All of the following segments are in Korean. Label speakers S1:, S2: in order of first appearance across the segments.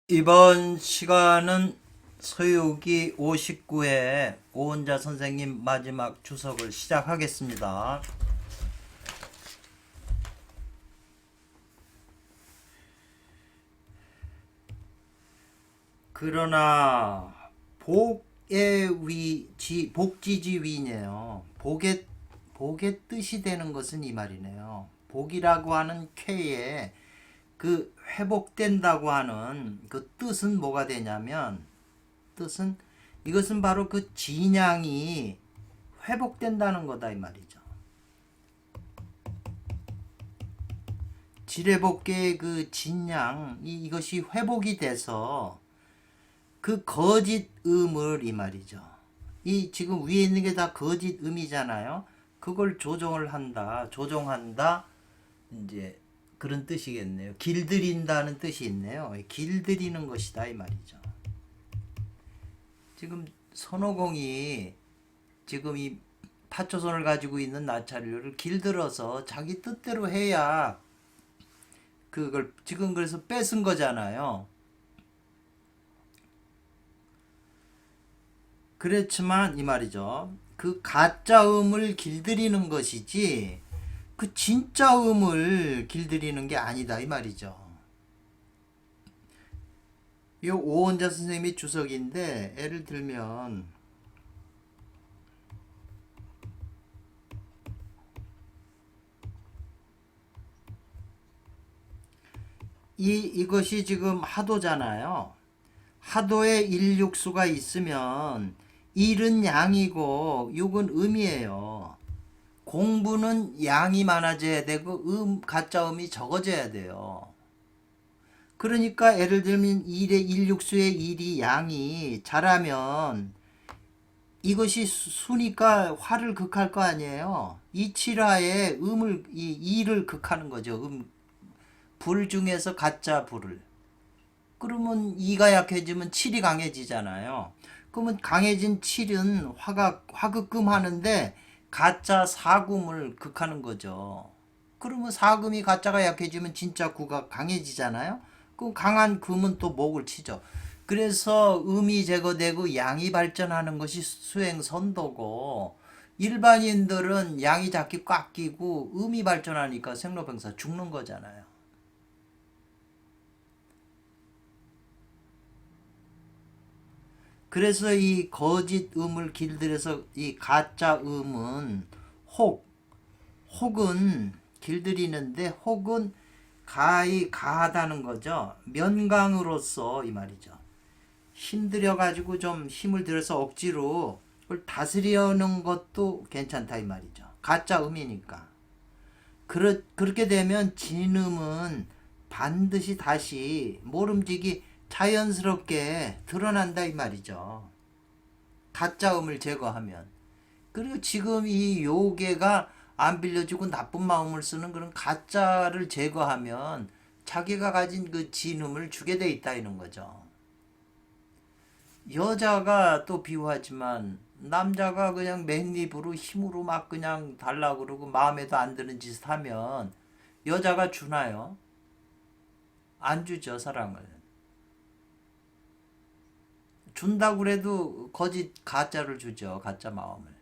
S1: 이번 시간은 서유기 59회 오은자 선생님 마지막 주석을 시작하겠습니다. 그러나 복의 위지 복지지 위네요. 복의 뜻이 되는 것은 이 말이네요. 복이라고 하는 쾌에 그 회복된다고 하는 그 뜻은 뭐가 되냐면, 뜻은 이것은 바로 그 진양이 회복된다는 거다 이 말이죠. 지뢰복계의 그 진양, 이것이 회복이 돼서 그 거짓 음을 이 말이죠. 이 지금 위에 있는 게 다 거짓 음이잖아요. 그걸 조종한다. 이제 그런 뜻이겠네요. 길들인다는 뜻이 있네요. 길들이는 것이다 이 말이죠. 지금 선호공이 지금 이 타초선을 가지고 있는 나찰류를 길들어서 자기 뜻대로 해야 그걸 지금 그래서 뺏은 거잖아요. 그렇지만 이 말이죠. 그 가짜 음을 길들이는 것이지 그 진짜 음을 길들이는 게 아니다 이 말이죠. 이 오원자 선생님이 주석인데, 예를 들면 이것이 지금 하도잖아요. 하도에 일육수가 있으면 일은 양이고 육은 음이에요. 공부는 양이 많아져야 되고 가짜 음이 적어져야 돼요. 그러니까 예를 들면 일육수의 일이 양이 잘하면 이것이 수니까 화를 극할 거 아니에요. 이 칠화에 이 이를 극하는 거죠. 불 중에서 가짜 불을. 그러면 이가 약해지면 칠이 강해지잖아요. 그러면 강해진 칠은 화극금 하는데 가짜 사금을 극하는 거죠. 그러면 사금이 가짜가 약해지면 진짜 구가 강해지잖아요. 그 강한 금은 또 목을 치죠. 그래서 음이 제거되고 양이 발전하는 것이 수행선도고, 일반인들은 양이 잡기 꽉 끼고 음이 발전하니까 생로병사 죽는 거잖아요. 그래서 이 거짓 음을 길들여서 이 가짜 음은 혹은 길들이는데, 혹은 가하다는 거죠. 면강으로서 이 말이죠. 힘들여 가지고 좀 힘을 들여서 억지로 그걸 다스리려는 것도 괜찮다 이 말이죠. 가짜 음이니까. 그렇게 되면 진음은 반드시 다시 모름지기 자연스럽게 드러난다 이 말이죠. 가짜 음을 제거하면. 그리고 지금 이 요괴가 안 빌려주고 나쁜 마음을 쓰는 그런 가짜를 제거하면 자기가 가진 그 진음을 주게 돼 있다 이런 거죠. 여자가 또 비유하지만 남자가 그냥 맨입으로 힘으로 막 그냥 달라고 그러고 마음에도 안 드는 짓을 하면 여자가 주나요? 안 주죠, 사랑을. 준다고 그래도 거짓 가짜를 주죠, 가짜 마음을.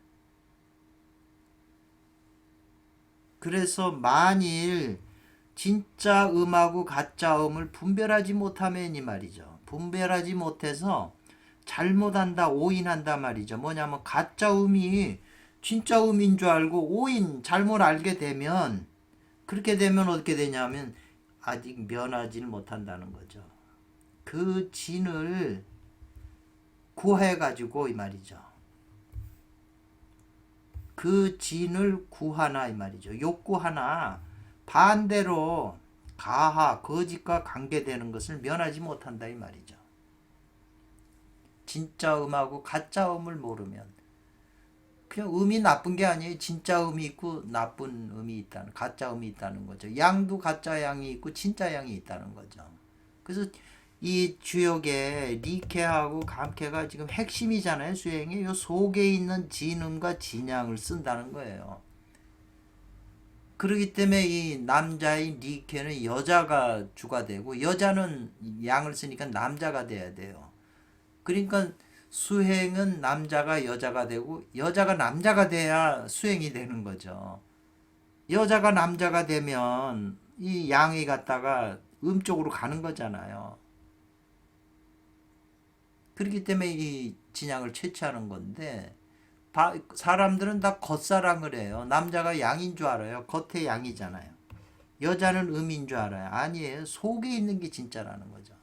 S1: 그래서 만일 진짜 음하고 가짜 음을 분별하지 못하면 이 말이죠. 분별하지 못해서 잘못한다, 오인한다 말이죠. 뭐냐면 가짜 음이 진짜 음인 줄 알고 오인 잘못 알게 되면, 그렇게 되면 어떻게 되냐면 아직 면하지를 못한다는 거죠. 그 진을 구해가지고 이 말이죠. 그 진을 구하나 이 말이죠. 욕구하나 반대로 거짓과 관계되는 것을 면하지 못한다 이 말이죠. 진짜 음하고 가짜 음을 모르면 그냥 음이 나쁜 게 아니에요. 진짜 음이 있고 나쁜 음이 있다는, 가짜 음이 있다는 거죠. 양도 가짜 양이 있고 진짜 양이 있다는 거죠. 그래서 이 주역의 리케하고 감케가 지금 핵심이잖아요. 수행이 요 속에 있는 진음과 진양을 쓴다는 거예요. 그러기 때문에 이 남자인 니케는 여자가 주가 되고 여자는 양을 쓰니까 남자가 돼야 돼요. 그러니까 수행은 남자가 여자가 되고 여자가 남자가 돼야 수행이 되는 거죠. 여자가 남자가 되면 이 양이 갔다가 쪽으로 가는 거잖아요. 그렇기 때문에 이 진양을 채취하는 건데 사람들은 다 겉사랑을 해요. 남자가 양인 줄 알아요. 겉에 양이잖아요. 여자는 음인 줄 알아요. 아니에요. 속에 있는 게 진짜라는 거죠.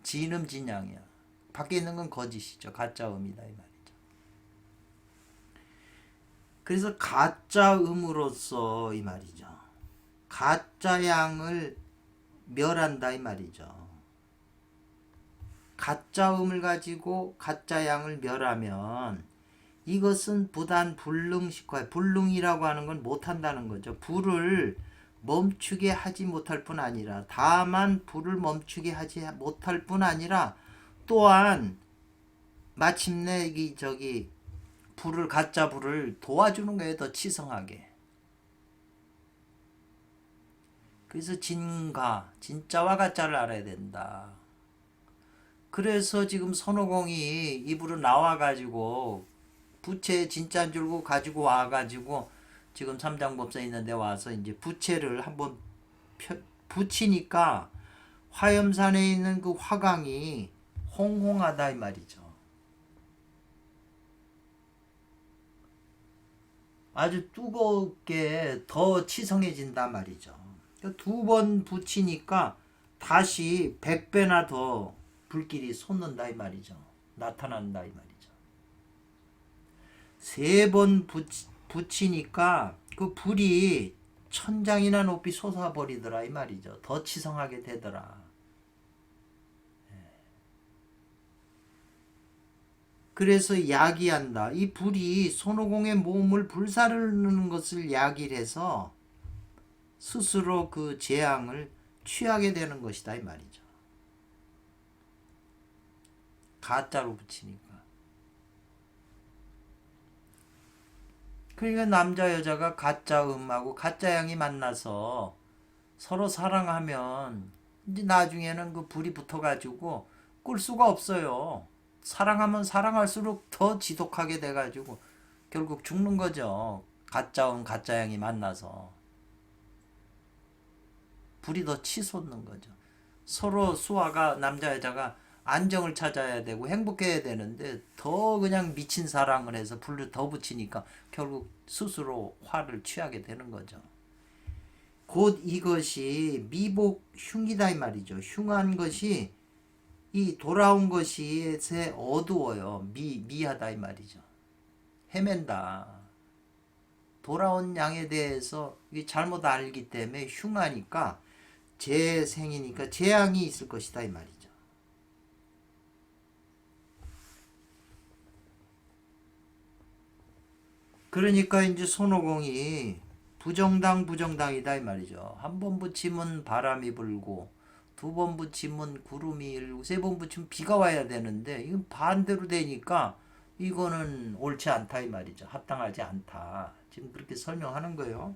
S1: 진양이야. 밖에 있는 건 거짓이죠. 가짜 음이다 이 말이죠. 그래서 가짜 음으로써 이 말이죠. 가짜 양을 멸한다 이 말이죠. 가짜 음을 가지고 가짜 양을 멸하면 이것은 부단 불능식화, 불능이라고 하는 건 못한다는 거죠. 불을 멈추게 하지 못할 뿐 아니라 다만 불을 멈추게 하지 못할 뿐 아니라 또한 마침내 이 불을 가짜 불을 도와주는 거예요. 더 치성하게. 그래서 진짜와 가짜를 알아야 된다. 그래서 지금 손오공이 입으로 나와가지고 부채 진짜인 줄 알고 가지고 와가지고 지금 삼장법사 있는데 와서 이제 부채를 한번 붙이니까 화염산에 있는 그 화강이 홍홍하다 이 말이죠. 아주 뜨겁게 더 치성해진다 말이죠. 두 번 붙이니까 다시 100배나 더 불길이 솟는다 이 말이죠. 나타난다 이 말이죠. 세 번 붙이니까 그 불이 천장이나 높이 솟아버리더라 이 말이죠. 더 치성하게 되더라. 그래서 야기한다. 이 불이 손오공의 몸을 불사르는 것을 야기를 해서 스스로 그 재앙을 취하게 되는 것이다 이 말이죠. 가짜로 붙이니까. 그러니까 남자 여자가 가짜 음하고 가짜 양이 만나서 서로 사랑하면 이제 나중에는 그 불이 붙어가지고 끌 수가 없어요. 사랑하면 사랑할수록 더 지독하게 돼가지고 결국 죽는 거죠. 가짜 음 가짜 양이 만나서 불이 더 치솟는 거죠. 서로 수화가 남자 여자가 안정을 찾아야 되고 행복해야 되는데 더 그냥 미친 사랑을 해서 불을 더 붙이니까 결국 스스로 화를 취하게 되는 거죠. 곧 이것이 미복 흉이다 이 말이죠. 흉한 것이 이 돌아온 것이 어두워요. 미하다 이 말이죠. 헤맨다. 돌아온 양에 대해서 잘못 알기 때문에 흉하니까 재생이니까 재앙이 있을 것이다 이 말이죠. 그러니까 이제 손오공이 부정당이다 이 말이죠. 한 번 붙이면 바람이 불고 두 번 붙이면 구름이 일고 세 번 붙이면 비가 와야 되는데 이건 반대로 되니까 이거는 옳지 않다 이 말이죠. 합당하지 않다. 지금 그렇게 설명하는 거예요.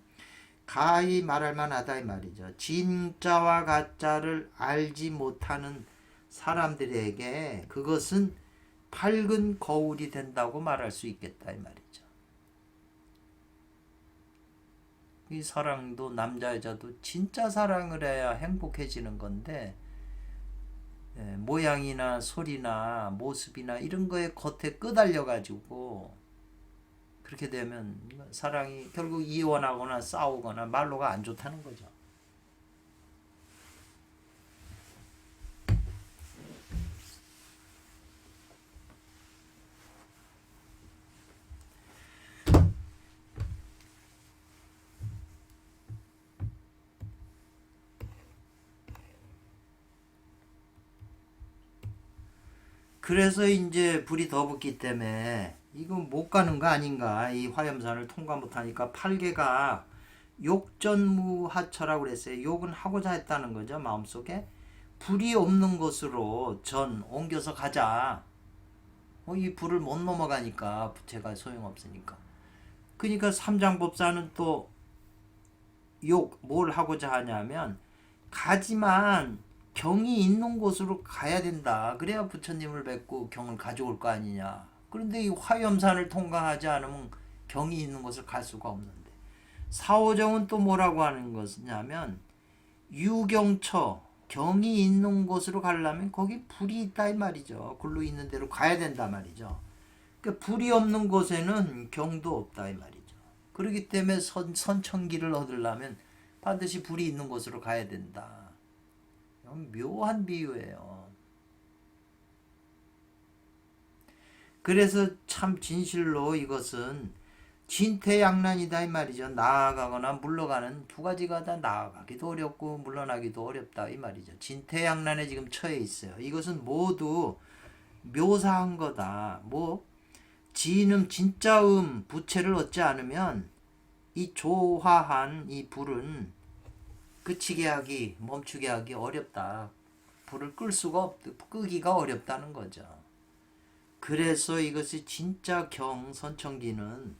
S1: 가히 말할 만하다 이 말이죠. 진짜와 가짜를 알지 못하는 사람들에게 그것은 밝은 거울이 된다고 말할 수 있겠다 이 말이죠. 이 사랑도 남자 여자도 진짜 사랑을 해야 행복해지는 건데 모양이나 소리나 모습이나 이런 거에 겉에 끄달려 가지고 그렇게 되면 사랑이 결국 이혼하거나 싸우거나 말로가 안 좋다는 거죠. 그래서 이제 불이 더 붙기 때문에 이건 못 가는 거 아닌가. 이 화염산을 통과 못하니까 팔계가 욕전무하처라고 그랬어요. 욕은 하고자 했다는 거죠. 마음속에. 불이 없는 곳으로 옮겨서 가자. 이 불을 못 넘어가니까 부채가 소용없으니까. 그러니까 삼장법사는 또 뭘 하고자 하냐면 가지만 경이 있는 곳으로 가야 된다. 그래야 부처님을 뵙고 경을 가져올 거 아니냐. 그런데 이 화염산을 통과하지 않으면 경이 있는 곳을 갈 수가 없는데, 사오정은 또 뭐라고 하는 것이냐면 유경처, 경이 있는 곳으로 가려면 거기 불이 있다 이 말이죠. 굴로 있는 대로 가야 된다 말이죠. 그러니까 불이 없는 곳에는 경도 없다 이 말이죠. 그렇기 때문에 선천기를 얻으려면 반드시 불이 있는 곳으로 가야 된다. 묘한 비유예요. 그래서 참 진실로 이것은 진퇴양난이다 이 말이죠. 나아가거나 물러가는 두 가지가 다, 나아가기도 어렵고 물러나기도 어렵다 이 말이죠. 진퇴양난에 지금 처해 있어요. 이것은 모두 묘사한 거다. 진짜음 부채를 얻지 않으면 이 조화한 이 불은 그치게 하기, 멈추게 하기 어렵다. 불을 끄기가 어렵다는 거죠. 그래서 이것이 진짜 선천기는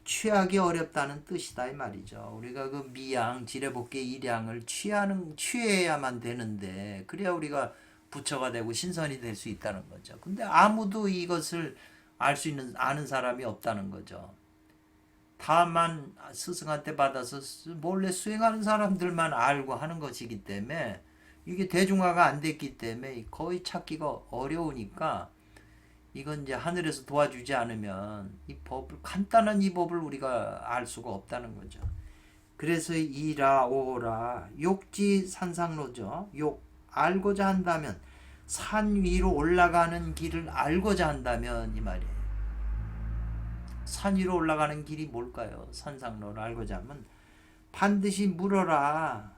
S1: 취하기 어렵다는 뜻이다 이 말이죠. 우리가 그 미양, 지레복계 일양을 취해야만 되는데, 그래야 우리가 부처가 되고 신선이 될 수 있다는 거죠. 근데 아무도 이것을 아는 사람이 없다는 거죠. 다만 스승한테 받아서 몰래 수행하는 사람들만 알고 하는 것이기 때문에, 이게 대중화가 안 됐기 때문에 거의 찾기가 어려우니까, 이건 이제 하늘에서 도와주지 않으면 간단한 이 법을 우리가 알 수가 없다는 거죠. 그래서 이라 오라 욕지산상로죠. 알고자 한다면, 산 위로 올라가는 길을 알고자 한다면 이 말이에요. 산 위로 올라가는 길이 뭘까요? 산상로를 알고자 하면 반드시 물어라.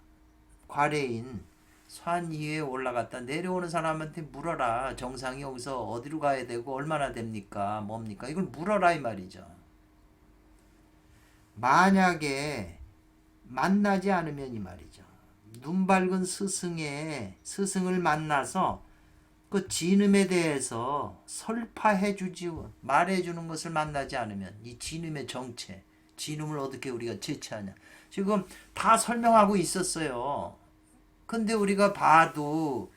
S1: 과례인 산 위에 올라갔다 내려오는 사람한테 물어라. 정상이 여기서 어디로 가야 되고 얼마나 됩니까? 뭡니까? 이걸 물어라 이 말이죠. 만약에 만나지 않으면 이 말이죠. 눈 밝은 스승을 만나서 그 진음에 대해서 설파해주지, 말해주는 것을 만나지 않으면, 이 진음의 정체, 진음을 어떻게 우리가 제치하냐. 지금 다 설명하고 있었어요. 근데 우리가 봐도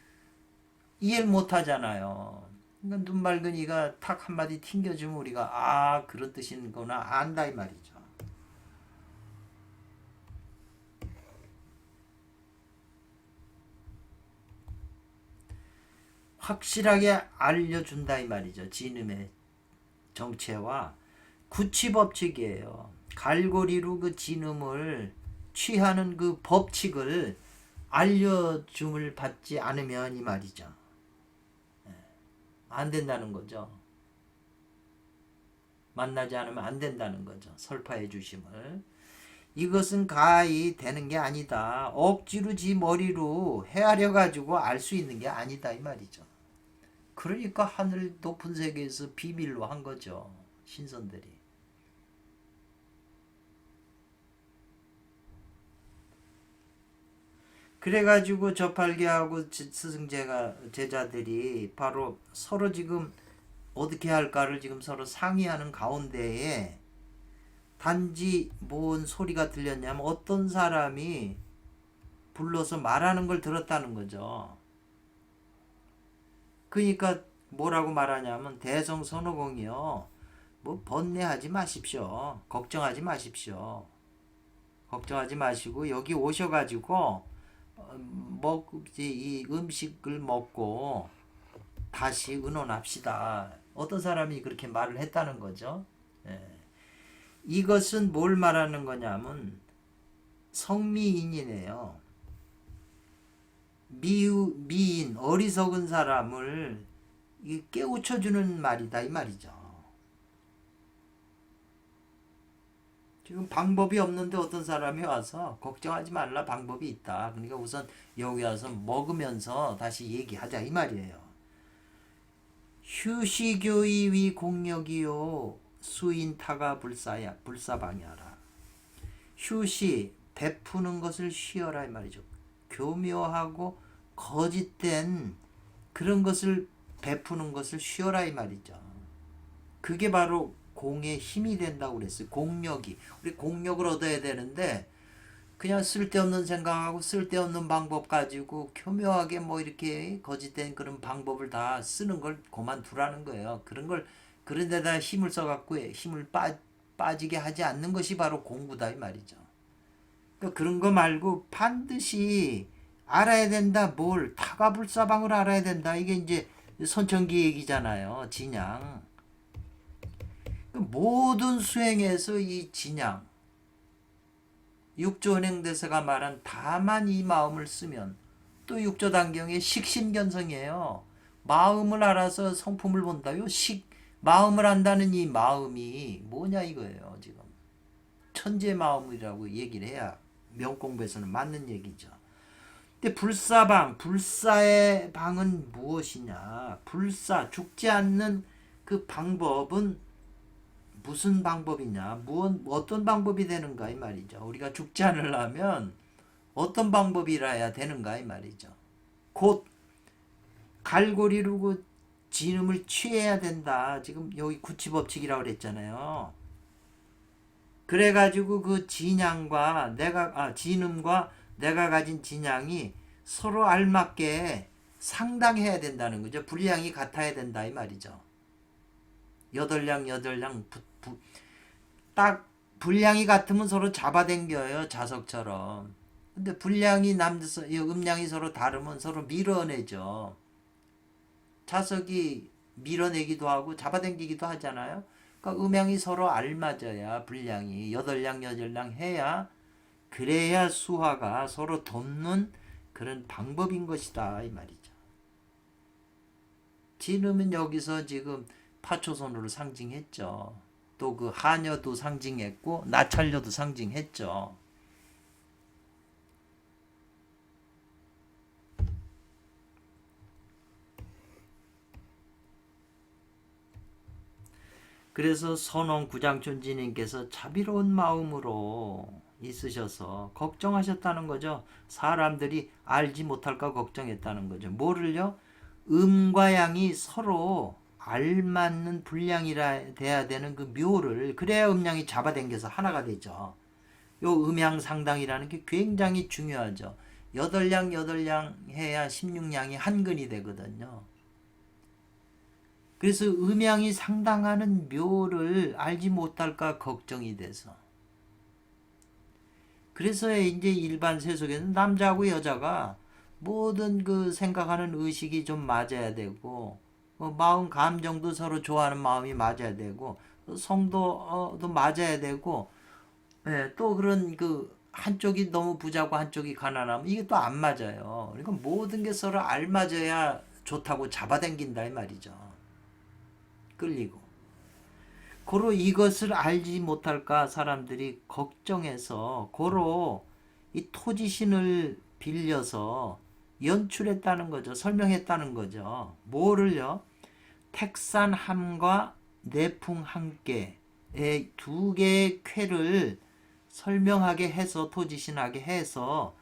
S1: 이해를 못 하잖아요. 그러니까 눈 밝은 이가 탁 한마디 튕겨주면 우리가 그런 뜻이구나 안다 이 말이죠. 확실하게 알려준다 이 말이죠. 진음의 정체와 구치법칙이에요. 갈고리로 그 진음을 취하는 그 법칙을 알려줌을 받지 않으면 이 말이죠. 안 된다는 거죠. 만나지 않으면 안 된다는 거죠. 설파해 주심을. 이것은 가히 되는 게 아니다. 억지로 지 머리로 헤아려 가지고 알 수 있는 게 아니다 이 말이죠. 그러니까 하늘 높은 세계에서 비밀로 한 거죠. 신선들이. 그래가지고 저팔계하고 제자들이 바로 서로 지금 어떻게 할까를 지금 서로 상의하는 가운데에 단지 뭔 소리가 들렸냐면 어떤 사람이 불러서 말하는 걸 들었다는 거죠. 그러니까 뭐라고 말하냐면 대성선호공이요. 번뇌하지 마십시오. 걱정하지 마십시오. 걱정하지 마시고 여기 오셔가지고 이 음식을 먹고 다시 의논합시다. 어떤 사람이 그렇게 말을 했다는 거죠. 이것은 뭘 말하는 거냐면 성미인이네요. 미인, 어리석은 사람을 깨우쳐주는 말이다 이 말이죠. 지금 방법이 없는데 어떤 사람이 와서 걱정하지 말라, 방법이 있다. 그러니까 우선 여기 와서 먹으면서 다시 얘기하자 이 말이에요. 휴시교의 위 공력이요 수인타가 불사방이하라. 휴시, 베푸는 것을 쉬어라 이 말이죠. 교묘하고 거짓된 그런 것을 베푸는 것을 쉬어라 이 말이죠. 그게 바로 공의 힘이 된다고 그랬어요. 공력이. 우리 공력을 얻어야 되는데 그냥 쓸데없는 생각하고 쓸데없는 방법 가지고 교묘하게 뭐 이렇게 거짓된 그런 방법을 다 쓰는 걸 그만두라는 거예요. 그런 데다 힘을 써갖고 힘을 빠지게 하지 않는 것이 바로 공부다 이 말이죠. 그러니까 그런 거 말고 반드시 알아야 된다. 뭘 타가불사방을 알아야 된다. 이게 이제 선천기 얘기잖아요. 진양. 모든 수행에서 이 진양 육조은행대사가 말한 다만 이 마음을 쓰면 또 육조단경의 식신견성이에요. 마음을 알아서 성품을 본다요. 마음을 안다는 이 마음이 뭐냐 이거예요. 지금 천재 마음이라고 얘기를 해야 명공부에서는 맞는 얘기죠. 근데 불사의 방은 무엇이냐? 죽지 않는 그 방법은 무슨 방법이냐? 어떤 방법이 되는가 이 말이죠. 우리가 죽지 않으려면 어떤 방법이라야 되는가 이 말이죠. 곧 갈고리로 진음을 취해야 된다. 지금 여기 구치법칙이라고 그랬잖아요. 그래가지고 그 진음과 내가 가진 진양이 서로 알맞게 상당해야 된다는 거죠. 분량이 같아야 된다 이 말이죠. 8량 딱 분량이 같으면 서로 잡아당겨요. 자석처럼. 근데 분량이 음량이 서로 다르면 서로 밀어내죠. 자석이 밀어내기도 하고 잡아당기기도 하잖아요. 그러니까 음양이 서로 알맞아야 분량이 8량 해야 그래야 수화가 서로 돕는 그런 방법인 것이다 이 말이죠. 진음은 여기서 지금 파초선으로 상징했죠. 또 그 하녀도 상징했고 나찰녀도 상징했죠. 그래서 선원 구장촌지님께서 자비로운 마음으로 있으셔서 걱정하셨다는 거죠. 사람들이 알지 못할까 걱정했다는 거죠. 뭐를요? 음과 양이 서로 알맞는 분량이라 돼야 되는 그 묘를 그래야 음양이 잡아당겨서 하나가 되죠. 요 음양 상당이라는 게 굉장히 중요하죠. 8량 해야 16량이 한 근이 되거든요. 그래서 음양이 상당하는 묘를 알지 못할까 걱정이 돼서. 그래서 이제 일반 세속에는 남자하고 여자가 모든 그 생각하는 의식이 좀 맞아야 되고, 마음 감정도 서로 좋아하는 마음이 맞아야 되고, 성도도 맞아야 되고, 예, 또 그런 그 한쪽이 너무 부자고 한쪽이 가난하면 이게 또 안 맞아요. 그러니까 모든 게 서로 알맞아야 좋다고 잡아당긴다 이 말이죠. 끌리고. 고로 이것을 알지 못할까 사람들이 걱정해서 고로 이 토지신을 빌려서 연출했다는 거죠. 설명했다는 거죠. 뭐를요? 택산함과 내풍 함께의 두 개의 쾌를 설명하게 해서 토지신하게 해서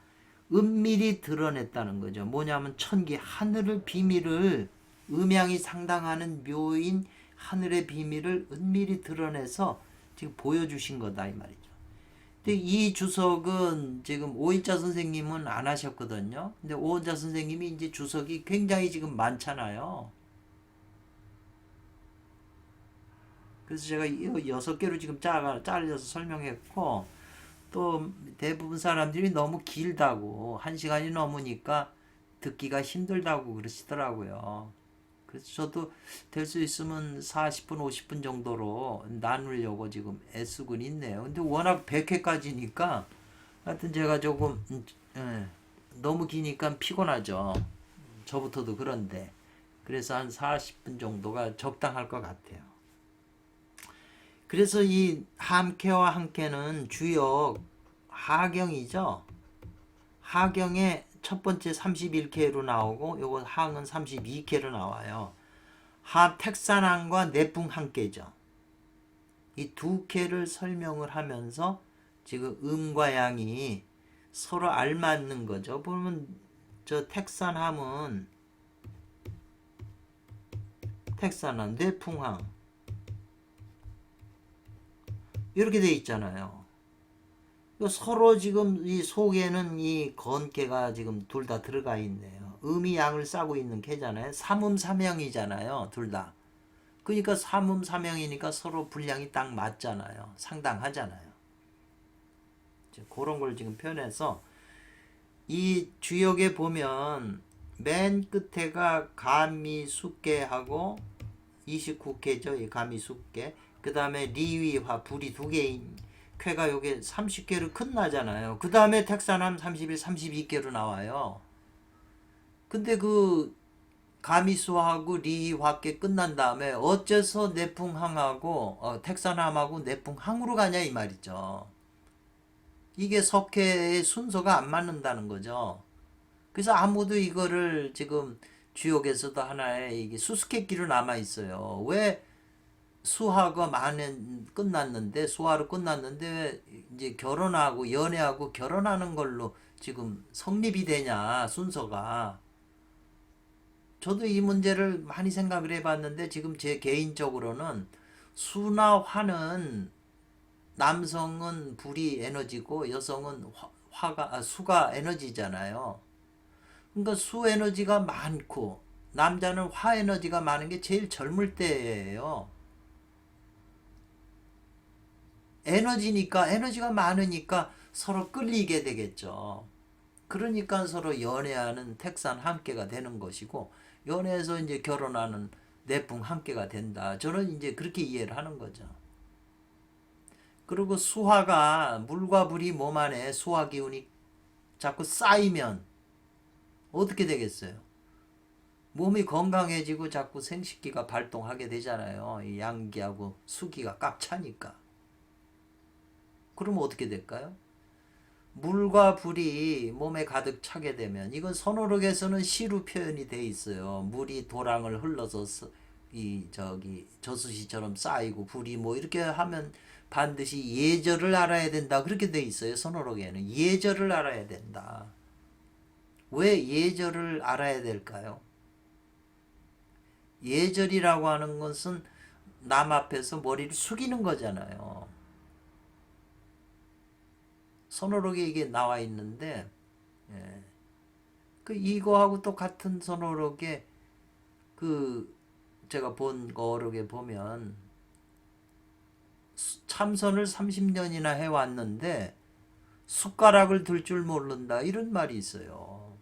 S1: 은밀히 드러냈다는 거죠. 뭐냐면 천기 하늘의 비밀을 음양이 상당하는 묘인 하늘의 비밀을 은밀히 드러내서 지금 보여주신 거다 이 말이죠. 근데 이 주석은 지금 오일자 선생님은 안 하셨거든요. 근데 오일자 선생님이 이제 주석이 굉장히 지금 많잖아요. 그래서 제가 6개로 지금 잘라서 설명했고, 또 대부분 사람들이 너무 길다고 1시간이 넘으니까 듣기가 힘들다고 그러시더라고요. 그래서 저도 될 수 있으면 40분 50분 정도로 나누려고 지금 애쓰고 있네요. 근데 워낙 100회까지니까 하여튼 제가 조금 너무 기니까 피곤하죠. 저부터도 그런데 그래서 한 40분 정도가 적당할 것 같아요. 그래서 이 함께와 함께는 주역 하경이죠. 하경의 첫 번째 31개로 나오고 요거 항은 32개로 나와요. 택산항과 내풍 함께죠. 이 두 개를 설명을 하면서 지금 음과 양이 서로 알맞는 거죠. 보면 저 택산함은 택산함, 내풍항 이렇게 돼 있잖아요. 서로 지금 이 속에는 이 건캐가 지금 둘 다 들어가 있네요. 음이 양을 싸고 있는 캐잖아요. 삼음삼형이잖아요. 둘 다. 그러니까 삼음삼형이니까 서로 분량이 딱 맞잖아요. 상당하잖아요. 그런 걸 지금 표현해서 이 주역에 보면 맨 끝에가 가미숙계하고 29개죠. 이 가미숙계. 그 다음에 리위화 불이 두 개인 쾌가 요게 30개로 끝나잖아요. 그 다음에 택사남 31, 32개로 나와요. 근데 그 가미수하고 리화께 끝난 다음에 어째서 내풍항하고 택사남하고 내풍항으로 가냐 이 말이죠. 이게 석회의 순서가 안 맞는다는 거죠. 그래서 아무도 이거를 지금 주역에서도 하나의 이게 수수께끼로 남아 있어요. 왜 수화가 많은 끝났는데 수화로 끝났는데 이제 결혼하고 연애하고 결혼하는 걸로 지금 성립이 되냐 순서가. 저도 이 문제를 많이 생각을 해봤는데 지금 제 개인적으로는 수나 화는 남성은 불이 에너지고 여성은 수가 에너지잖아요. 그러니까 수 에너지가 많고 남자는 화 에너지가 많은 게 제일 젊을 때예요. 에너지가 많으니까 서로 끌리게 되겠죠. 그러니까 서로 연애하는 택산 함께가 되는 것이고 연애해서 이제 결혼하는 내풍 함께가 된다. 저는 이제 그렇게 이해를 하는 거죠. 그리고 수화가 물과 불이 몸 안에 수화 기운이 자꾸 쌓이면 어떻게 되겠어요? 몸이 건강해지고 자꾸 생식기가 발동하게 되잖아요. 이 양기하고 수기가 꽉 차니까. 그러면 어떻게 될까요? 물과 불이 몸에 가득 차게 되면 이건 선호록에서는 시로 표현이 돼 있어요. 물이 도랑을 흘러서 이 저기 저수시처럼 쌓이고 불이 뭐 이렇게 하면 반드시 예절을 알아야 된다. 그렇게 돼 있어요. 선호록에는 예절을 알아야 된다. 왜 예절을 알아야 될까요? 예절이라고 하는 것은 남 앞에서 머리를 숙이는 거잖아요. 선호록에 이게 나와 있는데 예. 그 이거하고 또 같은 선호록에 그 제가 본 거록에 보면 참선을 30년이나 해왔는데 숟가락을 들 줄 모른다 이런 말이 있어요.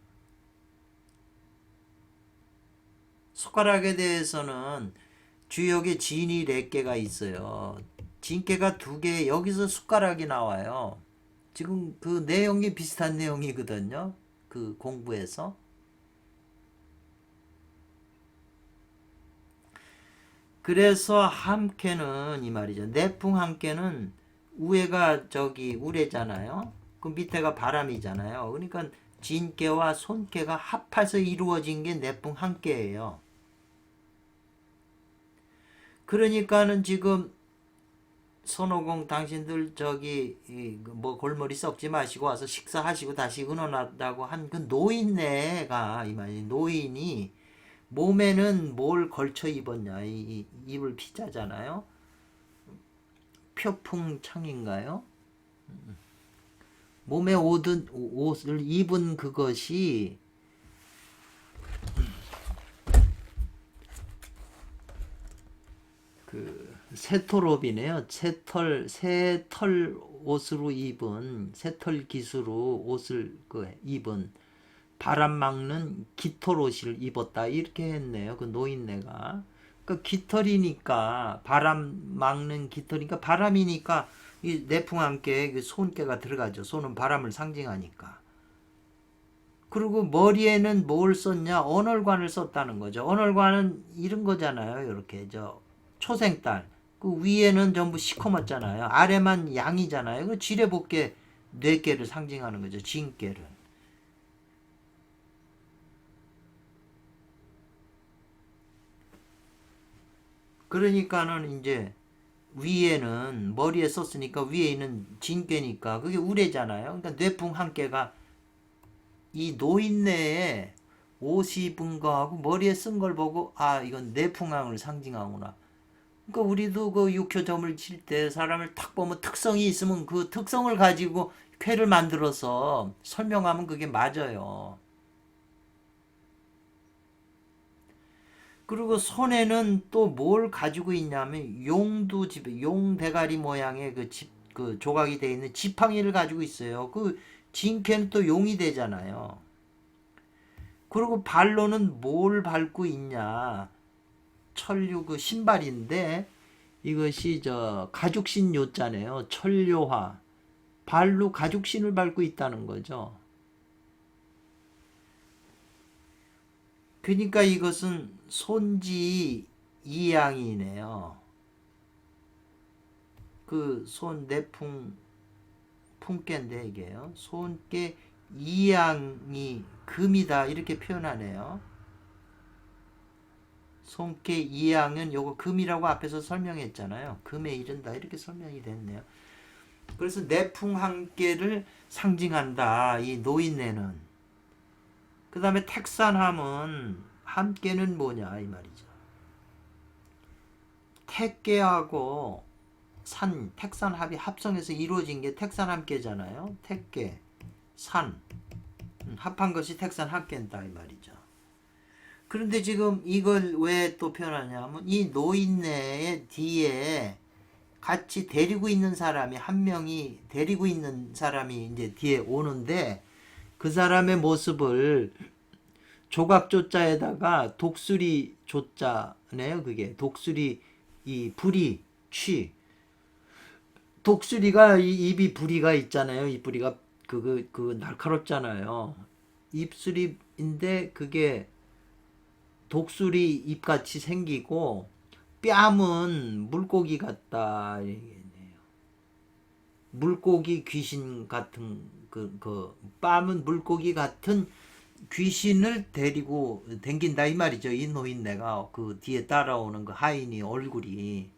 S1: 숟가락에 대해서는 주역에 진이 4개가 있어요. 진개가 2개 여기서 숟가락이 나와요. 지금 그 내용이 비슷한 내용이거든요. 그 공부에서. 그래서 함께는 이 말이죠. 내풍 함께는 우에가 저기 우레잖아요. 그 밑에가 바람이잖아요. 그러니까 진깨와 손깨가 합해서 이루어진 게 내풍 함께예요. 그러니까는 지금 선호공 당신들 저기 뭐 골머리 썩지 마시고 와서 식사하시고 다시 은원하다고 한 그 노인네가 이 말이 노인이 몸에는 뭘 걸쳐 입었냐 입을 피자잖아요. 표풍창인가요? 몸에 옷을 입은 그것이 그 새털옷이네요. 새털 옷으로 입은 새털 기수로 옷을 입은 바람 막는 깃털 옷을 입었다 이렇게 했네요. 그 노인네가. 그 깃털이니까 바람 막는 깃털이니까 바람이니까 이 내풍 함께 손깨가 들어가죠. 손은 바람을 상징하니까. 그리고 머리에는 뭘 썼냐? 언얼관을 썼다는 거죠. 언얼관은 이런 거잖아요. 이렇게 저 초생딸. 그 위에는 전부 시커멓잖아요. 아래만 양이잖아요. 그 지뢰복개 4개를 상징하는 거죠. 진깨를. 그러니까는 이제 위에는 머리에 썼으니까 위에 있는 진깨니까 그게 우레잖아요. 그러니까 뇌풍 한 개가 이 노인네에 옷이 입은 거하고 머리에 쓴 걸 보고 아 이건 뇌풍항을 상징하구나. 그러니까 우리도 그 육효점을 칠 때 사람을 탁 보면 특성이 있으면 그 특성을 가지고 쾌를 만들어서 설명하면 그게 맞아요. 그리고 손에는 또 뭘 가지고 있냐면 용도 집, 용 대가리 모양의 그 조각이 되어 있는 지팡이를 가지고 있어요. 그 진캐는 또 용이 되잖아요. 그리고 발로는 뭘 밟고 있냐? 천류 그 신발인데 이것이 저 가죽신 요자네요. 천료화. 발로 가죽신을 밟고 있다는 거죠. 그러니까 이것은 손지 이양이네요. 그 손 내풍 품께인데 이게요. 손께 이양이 금이다 이렇게 표현하네요. 손께 이양은 요거 금이라고 앞에서 설명했잖아요. 금에 이른다 이렇게 설명이 됐네요. 그래서 내풍 함께를 상징한다. 이 노인네는. 그 다음에 택산함은 함께는 뭐냐 이 말이죠. 택계하고 산, 택산합이 합성해서 이루어진 게 택산함께잖아요. 택계, 산 합한 것이 택산함께다 이 말이죠. 그런데 지금 이걸 왜 또 표현하냐면 이 노인네의 뒤에 같이 데리고 있는 사람이 한 명이 데리고 있는 사람이 이제 뒤에 오는데 그 사람의 모습을 조각조자에다가 독수리 조자네요. 그게 독수리 이 부리 취 독수리가 이 입이 부리가 있잖아요. 이 부리가 그 날카롭잖아요. 입술입인데 그게 독수리 입같이 생기고 뺨은 물고기 같다 얘기네요. 물고기 귀신 같은 그 뺨은 물고기 같은 귀신을 데리고 댕긴다 이 말이죠. 이 노인네가 그 뒤에 따라오는 그 하인이 얼굴이.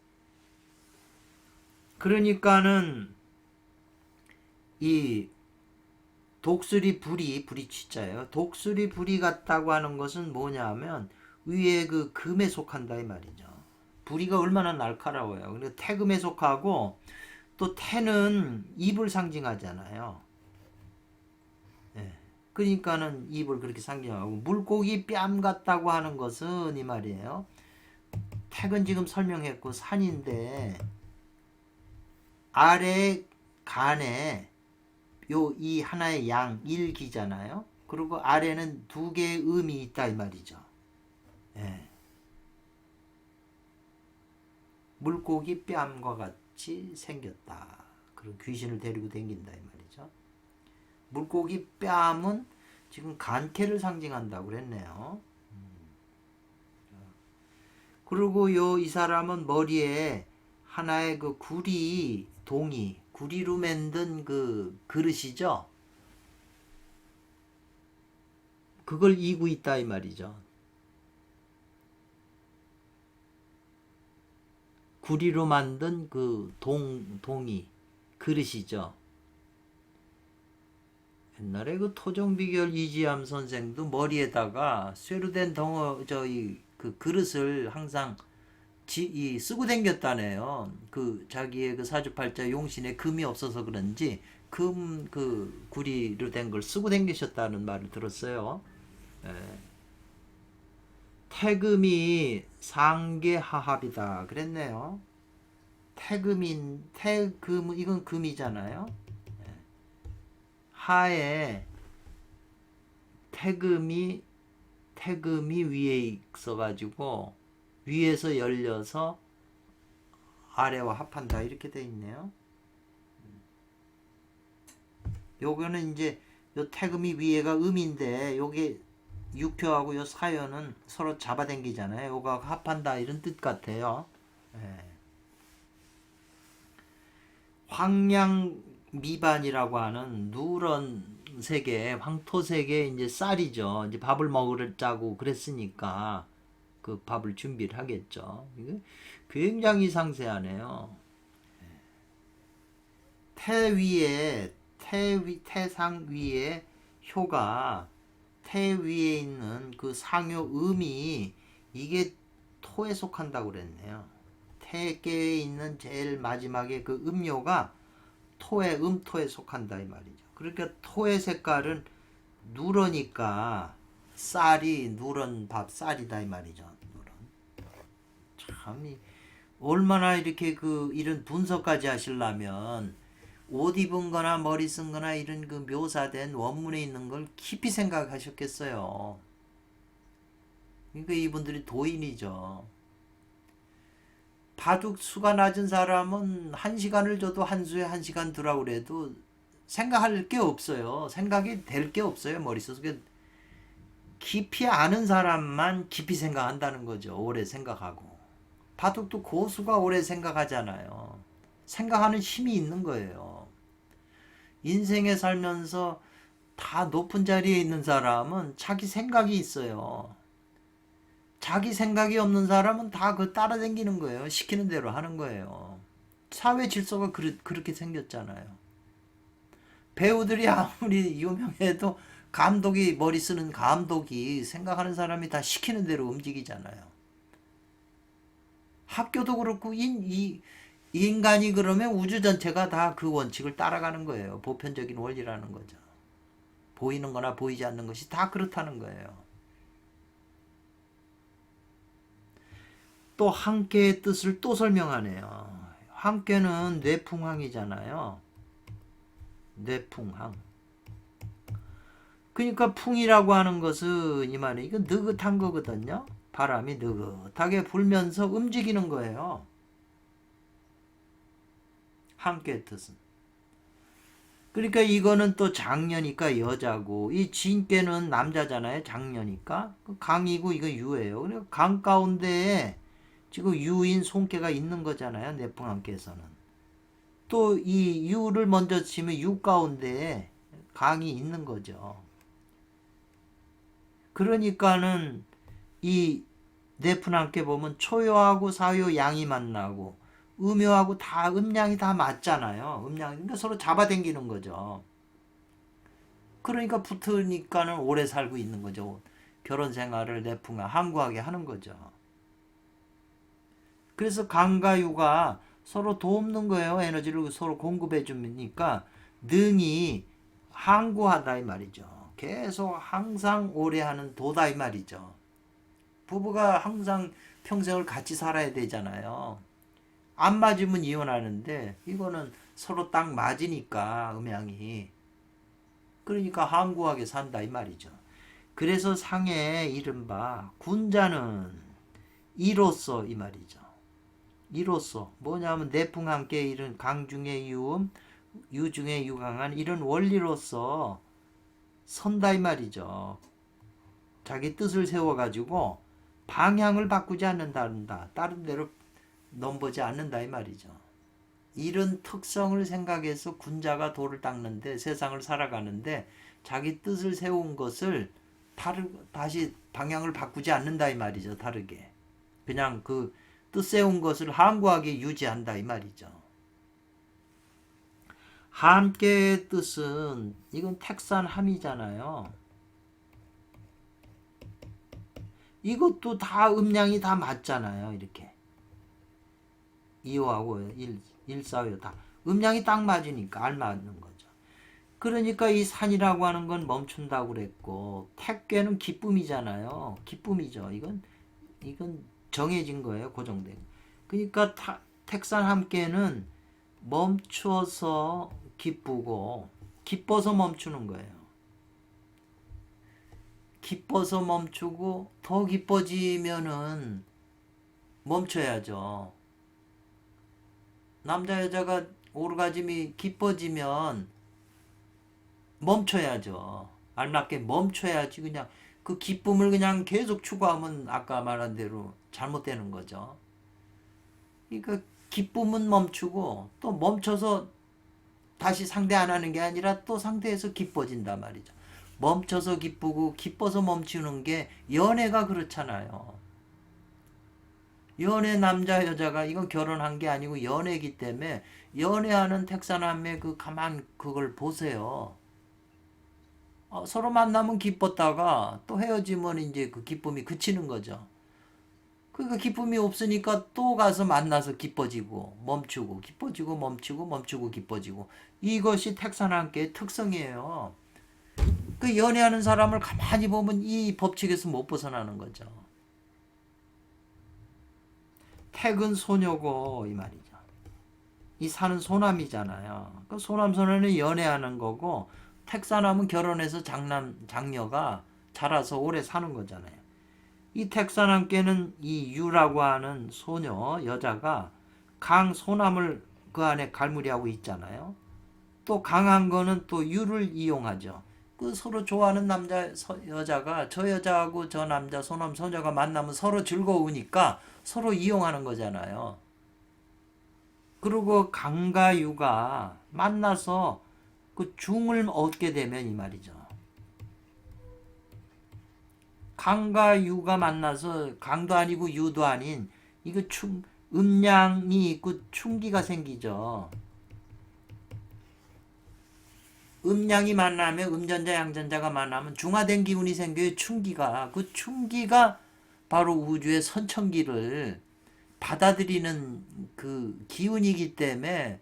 S1: 그러니까는 이 독수리 불이 취자예요. 독수리 불이 같다고 하는 것은 뭐냐면 위에 그 금에 속한다 이 말이죠. 부리가 얼마나 날카로워요. 그리고 태금에 속하고 또 태는 입을 상징하잖아요. 예. 그러니까는 입을 그렇게 상징하고 물고기 뺨 같다고 하는 것은 이 말이에요. 택은 지금 설명했고 산인데 아래 간에 요 이 하나의 양 일기잖아요. 그리고 아래는 두 개의 음이 있다 이 말이죠. 예. 물고기 뺨과 같이 생겼다. 그런 귀신을 데리고 다닌다 이 말이죠. 물고기 뺨은 지금 간캐를 상징한다고 그랬네요. 그리고 이 사람은 머리에 하나의 그 구리로 만든 그 그릇이죠. 그걸 이고 있다 이 말이죠. 구리로 만든 그 동이 그릇이죠. 옛날에 그 토종비결 이지암 선생도 머리에다가 쇠로 된 그 그릇을 항상 쓰고 댕겼다네요. 그 자기의 그 사주팔자 용신에 금이 없어서 그런지 그 구리로 된 걸 쓰고 댕기셨다는 말을 들었어요. 예. 태금이 상계하합이다 그랬네요. 태금 이건 금이잖아요. 하에 태금이 위에 있어가지고 위에서 열려서 아래와 합한다 이렇게 돼 있네요. 요거는 이제 요 태금이 위에가 음인데 요게 육표하고 요 사연은 서로 잡아당기잖아요. 요가 합한다 이런 뜻 같아요. 예. 황량미반이라고 하는 누런 세계, 황토색의 이제 쌀이죠. 이제 밥을 먹으려고 그랬으니까 그 밥을 준비를 하겠죠. 이게 굉장히 상세하네요. 태상 위에 효가 태 위에 있는 그 상요 음이 이게 토에 속한다고 그랬네요. 태계에 있는 제일 마지막에 그 음료가 토의 음토에 속한다 이 말이죠. 그러니까 토의 색깔은 누러니까 쌀이 누런 밥 쌀이다 이 말이죠. 누런. 참 얼마나 이렇게 이런 분석까지 하시려면 옷 입은 거나 머리 쓴 거나 이런 묘사된 원문에 있는 걸 깊이 생각하셨겠어요. 그러니까 이분들이 도인이죠. 바둑 수가 낮은 사람은 1시간을 줘도 한 수에 1시간 두라고 그래도 생각할 게 없어요. 생각이 될 게 없어요. 머릿속에. 깊이 아는 사람만 깊이 생각한다는 거죠. 오래 생각하고. 바둑도 고수가 오래 생각하잖아요. 생각하는 힘이 있는 거예요. 인생에 살면서 다 높은 자리에 있는 사람은 자기 생각이 있어요. 자기 생각이 없는 사람은 다 따라다니는 거예요. 시키는 대로 하는 거예요. 사회 질서가 그렇게 생겼잖아요. 배우들이 아무리 유명해도 감독이 머리 쓰는 감독이 생각하는 사람이 다 시키는 대로 움직이잖아요. 학교도 그렇고 인간이 그러면 우주 전체가 다 그 원칙을 따라가는 거예요. 보편적인 원리라는 거죠. 보이는 거나 보이지 않는 것이 다 그렇다는 거예요. 또 한께의 뜻을 또 설명하네요. 한께는 뇌풍항이잖아요. 뇌풍항. 그러니까 풍이라고 하는 것은 이 말이 이거 느긋한 거거든요. 바람이 느긋하게 불면서 움직이는 거예요. 한께의 뜻은. 그러니까 이거는 또 장녀니까 여자고 이 진께는 남자잖아요. 장녀니까 강이고 이거 유예요. 그러니까 강 가운데에 지금 유인 손께가 있는 거잖아요. 내풍함께서는. 또 이 유를 먼저 치면 유 가운데에 강이 있는 거죠. 그러니까는 이 내풍함께 보면 초요하고 사요 양이 만나고 음요하고 다 음양이 다 맞잖아요. 그러니까 서로 잡아당기는 거죠. 그러니까 붙으니까는 오래 살고 있는 거죠. 결혼 생활을 내풍함 항구하게 하는 거죠. 그래서 강과 유가 서로 돕는 거예요. 에너지를 서로 공급해 주니까 능이 항구하다 이 말이죠. 계속 항상 오래 하는 도다 이 말이죠. 부부가 항상 평생을 같이 살아야 되잖아요. 안 맞으면 이혼하는데 이거는 서로 딱 맞으니까 음양이. 그러니까 항구하게 산다 이 말이죠. 그래서 상에 이른바 군자는 이로써 이 말이죠. 이로써 뭐냐면 내풍 함께 이른 강중의 유음 유중의 유강한 이런 원리로서 선다 이 말이죠. 자기 뜻을 세워가지고 방향을 바꾸지 않는다. 다른 데로 넘보지 않는다 이 말이죠. 이런 특성을 생각해서 군자가 돌을 닦는데 세상을 살아가는데 자기 뜻을 세운 것을 다시 방향을 바꾸지 않는다 이 말이죠. 다르게. 그냥 뜻 세운 것을 항구하게 유지한다 이 말이죠. 함께의 뜻은 이건 택산함이잖아요. 이것도 다 음량이 다 맞잖아요. 이렇게 2호하고 1, 4호 다 음량이 딱 맞으니까 알맞는 거죠. 그러니까 이 산이라고 하는 건 멈춘다고 그랬고 택괴는 기쁨이잖아요. 기쁨이죠. 이건 정해진 거예요. 고정된. 그러니까 택산 함께는 멈춰서 기쁘고 기뻐서 멈추는 거예요. 기뻐서 멈추고 더 기뻐지면은 멈춰야죠. 남자 여자가 오르가즘이 기뻐지면 멈춰야죠. 알맞게 멈춰야지. 그냥 그 기쁨을 그냥 계속 추구하면 아까 말한 대로 잘못되는 거죠. 그러니까 기쁨은 멈추고 또 멈춰서 다시 상대 안 하는 게 아니라 또 상대에서 기뻐진단 말이죠. 멈춰서 기쁘고 기뻐서 멈추는 게 연애가 그렇잖아요. 연애 남자 여자가 이건 결혼한 게 아니고 연애이기 때문에 연애하는 택사남의 그걸 보세요. 서로 만나면 기뻤다가 또 헤어지면 이제 그 기쁨이 그치는 거죠. 그러니까 기쁨이 없으니까 또 가서 만나서 기뻐지고 멈추고 기뻐지고 멈추고 멈추고 기뻐지고 이것이 택산함께의 특성이에요. 그 연애하는 사람을 가만히 보면 이 법칙에서 못 벗어나는 거죠. 택은 소녀고 이 말이죠. 이 산은 소남이잖아요. 그 소남 소녀는 연애하는 거고 택산함은 결혼해서 장녀가 자라서 오래 사는 거잖아요. 이 택산함께는 이 유라고 하는 소녀 여자가 강소남을 그 안에 갈무리하고 있잖아요. 또 강한 거는 또 유를 이용하죠. 그 서로 좋아하는 남자 여자가 저 여자하고 저 남자 소남 소녀가 만나면 서로 즐거우니까 서로 이용하는 거잖아요. 그리고 강과 유가 만나서 그 중을 얻게 되면 이 말이죠. 강과 유가 만나서 강도 아니고 유도 아닌 이거 음양이 있고 충기가 생기죠. 음양이 만나면 음전자 양전자가 만나면 중화된 기운이 생겨요. 충기가. 그 충기가 바로 우주의 선천기를 받아들이는 그 기운이기 때문에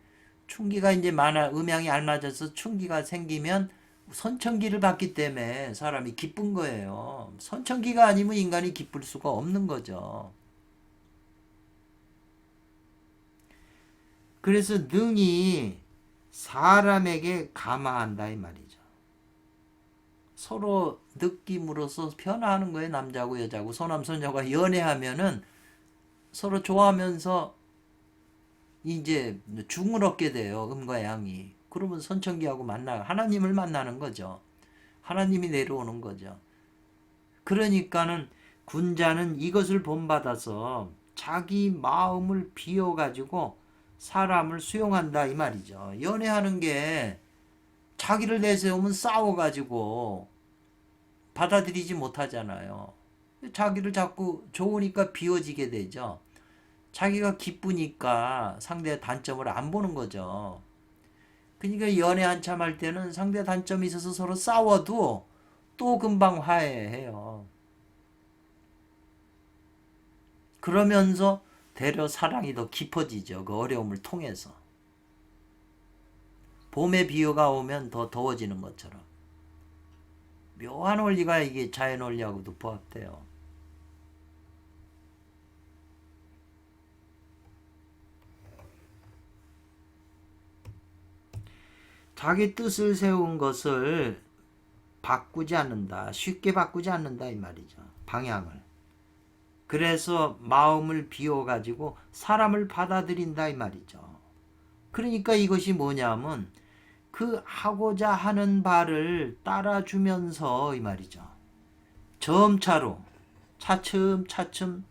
S1: 충기가 이제 음양이 알맞아서 충기가 생기면 선천기를 받기 때문에 사람이 기쁜 거예요. 선천기가 아니면 인간이 기쁠 수가 없는 거죠. 그래서 능이 사람에게 감화한다 이 말이죠. 서로 느낌으로써 변화하는 거예요. 남자고 여자고 소남 소녀가 연애하면은 서로 좋아하면서 이제 중을 얻게 돼요. 음과 양이. 그러면 선천기하고 하나님을 만나는 거죠. 하나님이 내려오는 거죠. 그러니까는 군자는 이것을 본받아서 자기 마음을 비워가지고 사람을 수용한다 이 말이죠. 연애하는 게 자기를 내세우면 싸워가지고 받아들이지 못하잖아요. 자기를 자꾸 좋으니까 비워지게 되죠. 자기가 기쁘니까 상대의 단점을 안 보는 거죠. 그러니까 연애 한참 할 때는 상대 단점이 있어서 서로 싸워도 또 금방 화해해요. 그러면서 되려 사랑이 더 깊어지죠. 그 어려움을 통해서. 봄에 비가 오면 더 더워지는 것처럼. 묘한 원리가 이게 자연 원리하고도 부합돼요. 자기 뜻을 세운 것을 바꾸지 않는다. 쉽게 바꾸지 않는다 이 말이죠. 방향을. 그래서 마음을 비워가지고 사람을 받아들인다 이 말이죠. 그러니까 이것이 뭐냐면 그 하고자 하는 바를 따라주면서 이 말이죠. 점차로 차츰차츰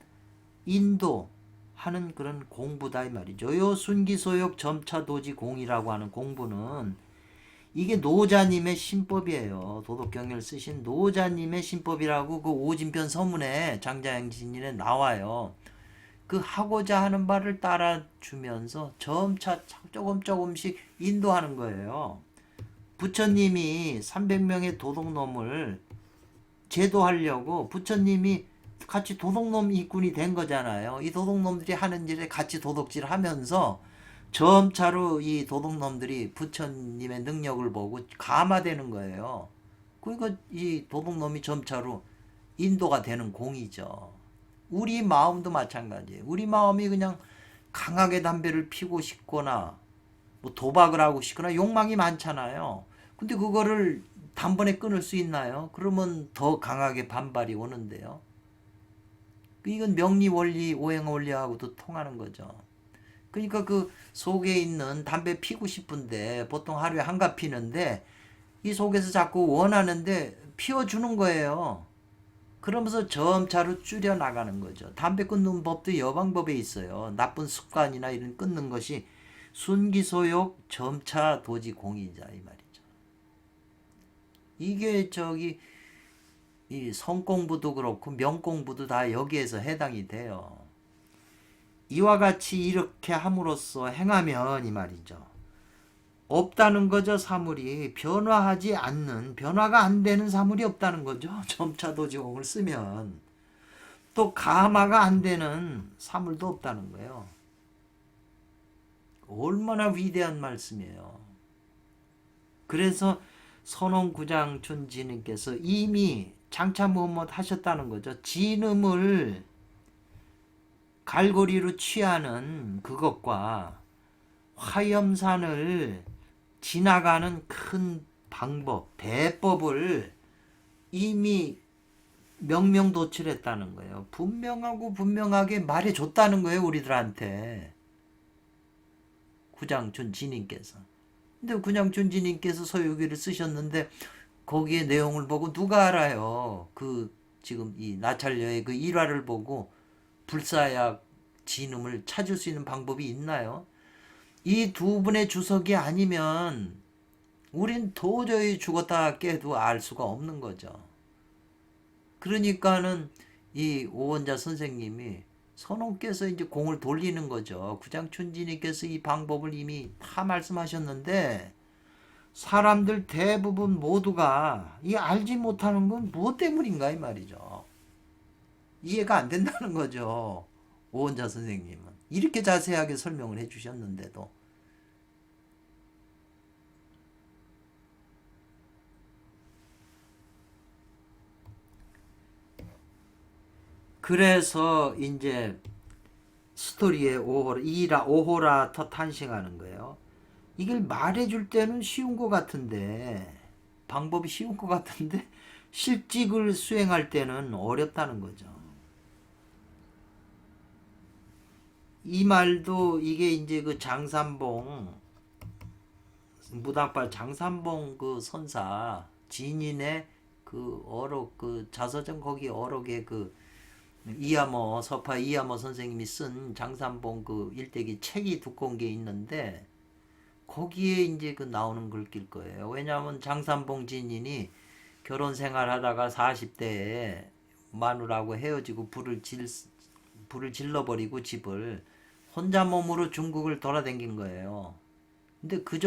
S1: 인도하는 그런 공부다 이 말이죠. 요 순기소욕 점차도지공이라고 하는 공부는 이게 노자님의 신법이에요. 도덕경을 쓰신 노자님의 신법이라고 그 오진편 서문에 장자양진인에 나와요. 그 하고자 하는 바를 따라주면서 점차 조금씩 인도하는 거예요. 부처님이 300명의 도둑놈을 제도하려고 부처님이 같이 도둑놈 일꾼이 된 거잖아요. 이 도둑놈들이 하는 일에 같이 도둑질 하면서 점차로 이 도둑놈들이 부처님의 능력을 보고 감화되는 거예요. 그러니까 이 도둑놈이 점차로 인도가 되는 공이죠. 우리 마음도 마찬가지예요. 우리 마음이 그냥 강하게 담배를 피우고 싶거나 뭐 도박을 하고 싶거나 욕망이 많잖아요. 근데 그거를 단번에 끊을 수 있나요? 그러면 더 강하게 반발이 오는데요. 이건 명리 원리, 오행 원리하고도 통하는 거죠. 그러니까 그 속에 있는 담배 피고 싶은데 보통 하루에 한갑 피는데 이 속에서 자꾸 원하는데 피워주는 거예요. 그러면서 점차로 줄여 나가는 거죠. 담배 끊는 법도 여방법에 있어요. 나쁜 습관이나 이런 끊는 것이 순기소욕 점차 도지공이자 이 말이죠. 이게 이 성공부도 그렇고 명공부도 다 여기에서 해당이 돼요. 이와 같이 이렇게 함으로써 행하면 이 말이죠. 없다는 거죠. 사물이 변화하지 않는 변화가 안 되는 사물이 없다는 거죠. 점차도지공을 쓰면 또 가마가 안 되는 사물도 없다는 거예요. 얼마나 위대한 말씀이에요. 그래서 선홍구장 춘지님께서 이미 장차 뭐뭐 하셨다는 거죠. 진음을 갈고리로 취하는 그것과 화염산을 지나가는 큰 방법, 대법을 이미 명명도출했다는 거예요. 분명하고 분명하게 말해줬다는 거예요. 우리들한테. 구장춘지님께서. 근데 구장춘지님께서 서유기를 쓰셨는데 거기에 내용을 보고 누가 알아요. 그 지금 이 나찰녀의 그 일화를 보고 불사약 진음을 찾을 수 있는 방법이 있나요? 이 두 분의 주석이 아니면 우린 도저히 죽었다 깨도 알 수가 없는 거죠. 그러니까는 이 오원자 선생님이 선홍께서 이제 공을 돌리는 거죠. 구장춘지님께서 이 방법을 이미 다 말씀하셨는데 사람들 대부분 모두가 이 알지 못하는 건 무엇 때문인가 이 말이죠. 이해가 안 된다는 거죠. 오원자 선생님은 이렇게 자세하게 설명을 해주셨는데도. 그래서 이제 스토리의 오호라 터 탄생하는 거예요. 이걸 말해줄 때는 쉬운 것 같은데 방법이 쉬운 것 같은데 실직을 수행할 때는 어렵다는 거죠. 이 말도 이게 이제 그 장산봉 무당발 장산봉 그 선사 진인의 그 어록 그 자서전 거기 어록에 그 이하모 서파 이하모 선생님이 쓴 장산봉 그 일대기 책이 두꺼운 게 있는데 거기에 이제 그 나오는 글일 거예요. 왜냐하면 장산봉 진인이 결혼 생활하다가 40대에 마누라하고 헤어지고 불을 질러버리고 집을 혼자 몸으로 중국을 돌아다닌 거예요. 근데 그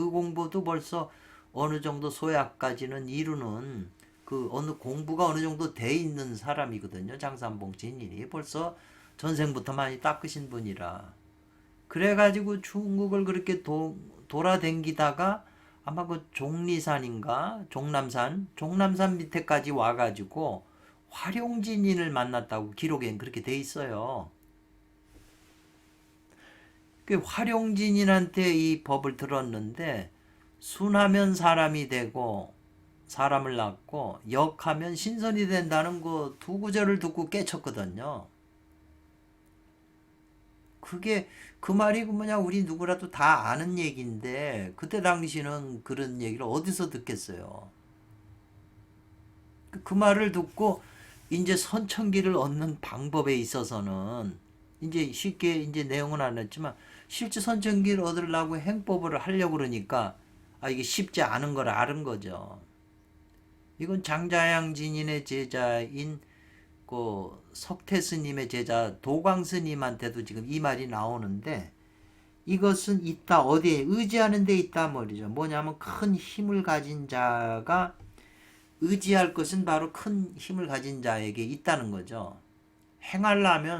S1: 공부도 벌써 어느 정도 소약까지는 이루는 그 어느 공부가 어느 정도 돼 있는 사람이거든요. 장산봉 진인이 벌써 전생부터 많이 닦으신 분이라. 그래가지고 중국을 그렇게 돌아댕기다가 아마 그 종리산인가 종남산 밑에까지 와가지고 화룡진인을 만났다고 기록엔 그렇게 돼 있어요. 그 화룡진인한테 이 법을 들었는데 순하면 사람이 되고 사람을 낳고 역하면 신선이 된다는 그 두 구절을 듣고 깨쳤거든요. 그게 그 말이 뭐냐 우리 누구라도 다 아는 얘기인데 그때 당시는 그런 얘기를 어디서 듣겠어요. 그 말을 듣고 이제 선천기를 얻는 방법에 있어서는 이제 쉽게 이제 내용은 안 했지만 실제 선천기를 얻으려고 행법을 하려고 그러니까 이게 쉽지 않은 걸 아는 거죠. 이건 장자양 진인의 제자인 그 석태스님의 제자 도광스님한테도 지금 이 말이 나오는데 이것은 있다 어디에 의지하는 데 있다 말이죠. 뭐냐면 큰 힘을 가진 자가 의지할 것은 바로 큰 힘을 가진 자에게 있다는 거죠.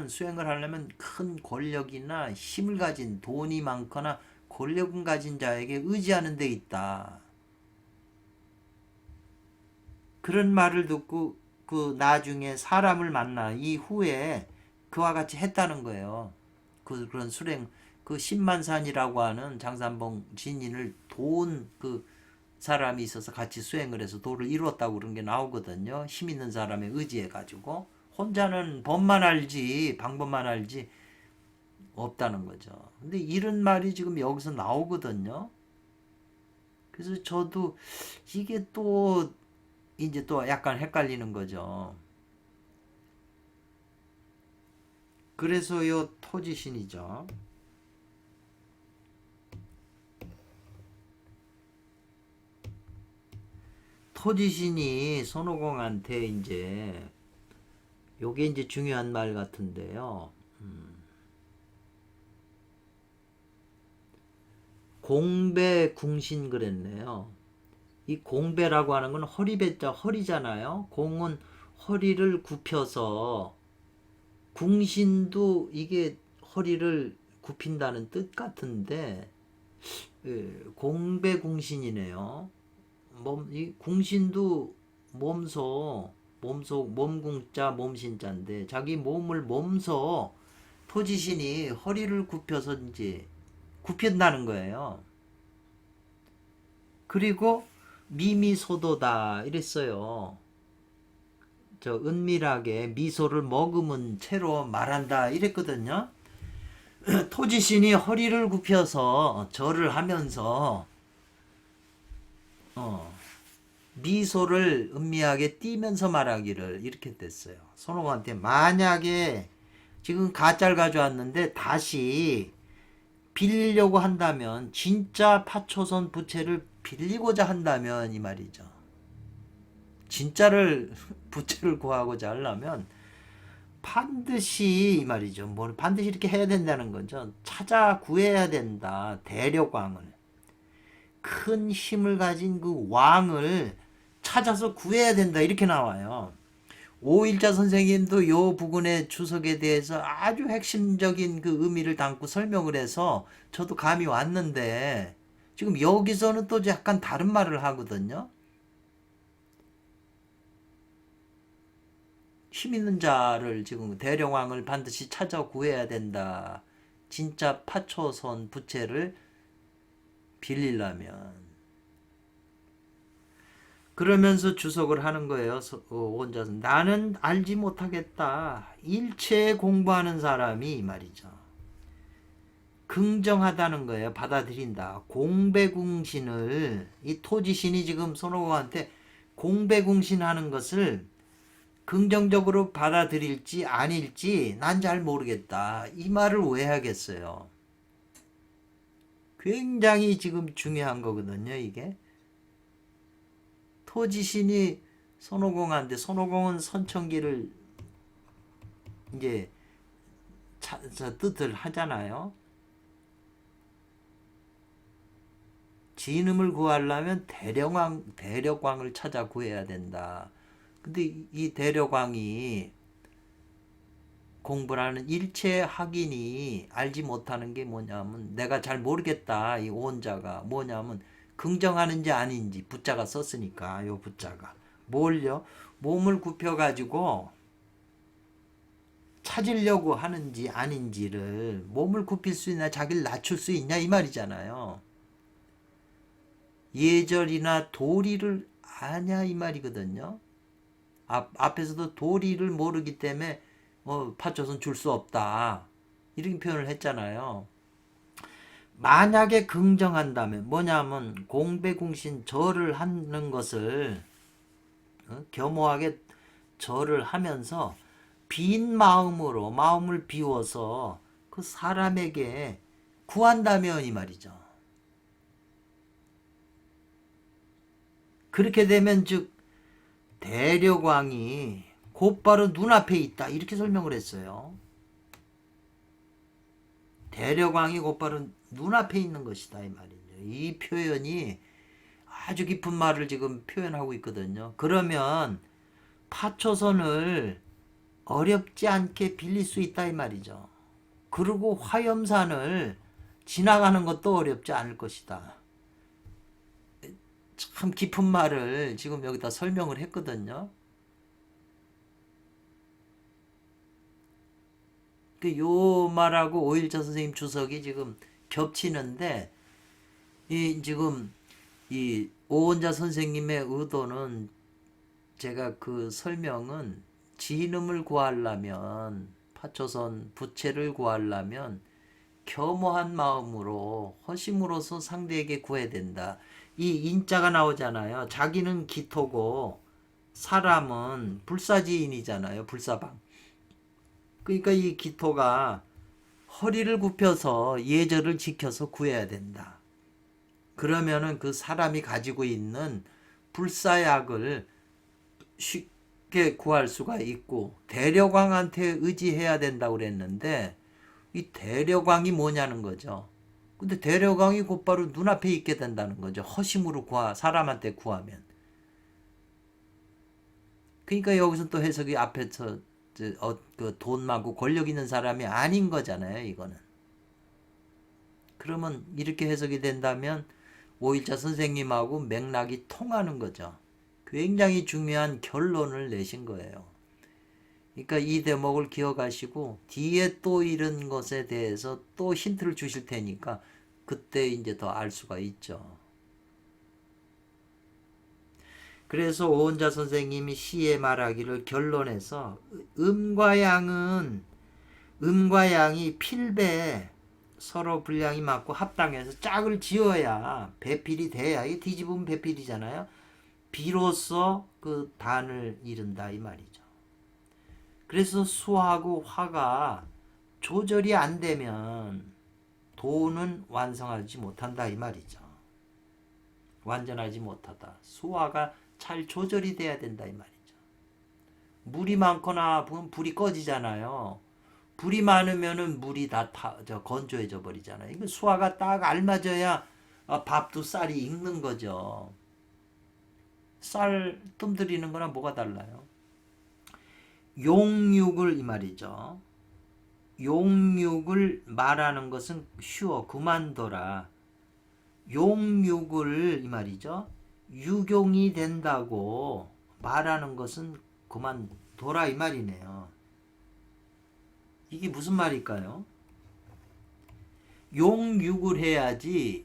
S1: 수행을 하려면 큰 권력이나 힘을 가진 돈이 많거나 권력을 가진 자에게 의지하는 데 있다. 그런 말을 듣고 그 나중에 사람을 만나 이후에 그와 같이 했다는 거예요. 그런 수행 그 10만산이라고 하는 장산봉 진인을 도운 그 사람이 있어서 같이 수행을 해서 도를 이루었다고 그런 게 나오거든요. 힘 있는 사람에 의지해 가지고 혼자는 법만 알지 방법만 알지 없다는 거죠. 근데 이런 말이 지금 여기서 나오거든요. 그래서 저도 이게 또 이제 또 약간 헷갈리는 거죠. 그래서요 토지신이죠. 토지신이 손오공한테 이제 요게 이제 중요한 말 같은데요. 공배 궁신 그랬네요. 이 공배라고 하는 건 허리배자 허리잖아요. 공은 허리를 굽혀서 궁신도 이게 허리를 굽힌다는 뜻 같은데 공배궁신이네요. 이 궁신도 몸궁자 몸신자인데 자기 몸을 몸소 토지신이 허리를 굽혀서 이제 굽힌다는 거예요. 그리고 미미소도다 이랬어요. 저 은밀하게 미소를 머금은 채로 말한다 이랬거든요. 토지신이 허리를 굽혀서 절을 하면서 미소를 은밀하게 띄면서 말하기를 이렇게 됐어요. 손오공한테 만약에 지금 가짜를 가져왔는데 다시 빌리려고 한다면 진짜 파초선 부채를 빌리고자 한다면 이 말이죠. 진짜를 부채를 구하고자 하려면 반드시 이 말이죠. 뭘 반드시 이렇게 해야 된다는 거죠. 찾아 구해야 된다. 대력왕을. 큰 힘을 가진 그 왕을 찾아서 구해야 된다. 이렇게 나와요. 오일자 선생님도 요 부분의 주석에 대해서 아주 핵심적인 그 의미를 담고 설명을 해서 저도 감이 왔는데 지금 여기서는 또 약간 다른 말을 하거든요. 힘 있는 자를 지금 대령왕을 반드시 찾아 구해야 된다. 진짜 파초선 부채를 빌리려면. 그러면서 주석을 하는 거예요. 혼자서. 나는 알지 못하겠다. 일체 공부하는 사람이 이 말이죠. 긍정하다는 거예요. 받아들인다. 공배궁신을 이 토지신이 지금 손오공한테 공배궁신하는 것을 긍정적으로 받아들일지 아닐지 난 잘 모르겠다. 이 말을 왜 하겠어요? 굉장히 지금 중요한 거거든요. 이게 토지신이 손오공한테 손오공은 선천기를 이제 뜻을 하잖아요. 진음을 구하려면 대력왕을 찾아 구해야 된다. 근데 이 대력왕이 공부를 하는 일체 학인이 알지 못하는 게 뭐냐면 내가 잘 모르겠다. 이 오온자가 뭐냐면 긍정하는지 아닌지 부자가 썼으니까 요 부자가 뭘요? 몸을 굽혀가지고 찾으려고 하는지 아닌지를 몸을 굽힐 수 있나 자기를 낮출 수 있냐 이 말이잖아요. 예절이나 도리를 아냐 이 말이거든요. 앞에서도 도리를 모르기 때문에 파초선 줄 수 없다 이렇게 표현을 했잖아요. 만약에 긍정한다면 뭐냐면 공배궁신 절을 하는 것을 겸허하게 절을 하면서 빈 마음으로 마음을 비워서 그 사람에게 구한다면 이 말이죠. 그렇게 되면 즉 대력왕이 곧바로 눈앞에 있다 이렇게 설명을 했어요. 대력왕이 곧바로 눈앞에 있는 것이다 이 말이죠. 이 표현이 아주 깊은 말을 지금 표현하고 있거든요. 그러면 파초선을 어렵지 않게 빌릴 수 있다 이 말이죠. 그리고 화염산을 지나가는 것도 어렵지 않을 것이다. 참 깊은 말을 지금 여기다 설명을 했거든요. 요 말하고 오일자 선생님 주석이 지금 겹치는데 지금 이 오원자 선생님의 의도는 제가 그 설명은 진음을 구하려면 파초선 부채를 구하려면 겸허한 마음으로 허심으로써 상대에게 구해야 된다. 이 인자가 나오잖아요. 자기는 기토고 사람은 불사지인이잖아요. 불사방. 그러니까 이 기토가 허리를 굽혀서 예절을 지켜서 구해야 된다. 그러면은 그 사람이 가지고 있는 불사약을 쉽게 구할 수가 있고 대력왕한테 의지해야 된다고 그랬는데 이 대력왕이 뭐냐는 거죠. 근데 대력왕이 곧바로 눈앞에 있게 된다는 거죠. 허심으로 사람한테 구하면. 그러니까 여기서 또 해석이 앞에서 그돈 많고 권력 있는 사람이 아닌 거잖아요, 이거는. 그러면 이렇게 해석이 된다면 오일자 선생님하고 맥락이 통하는 거죠. 굉장히 중요한 결론을 내신 거예요. 그러니까 이 대목을 기억하시고 뒤에 또 이런 것에 대해서 또 힌트를 주실 테니까 그때 이제 더 알 수가 있죠. 그래서 오은자 선생님이 시에 말하기를 결론해서 음과 양이 필배 서로 분량이 맞고 합당해서 짝을 지어야 배필이 돼야, 이게 뒤집으면 배필이잖아요. 비로소 그 단을 이룬다 이 말이죠. 그래서 수하고 화가 조절이 안 되면 도는 완성하지 못한다 이 말이죠. 완전하지 못하다. 수화가 잘 조절이 돼야 된다 이 말이죠. 물이 많거나 보면 불이 꺼지잖아요. 불이 많으면은 물이 다 건조해져 버리잖아요. 이거 수화가 딱 알맞아야 밥도 쌀이 익는 거죠. 쌀 뜸들이는 거나 뭐가 달라요? 용육을 이 말이죠. 용육을 말하는 것은 쉬워 그만둬라. 용육을 이 말이죠. 유경이 된다고 말하는 것은 그만둬라 이 말이네요. 이게 무슨 말일까요? 용육을 해야지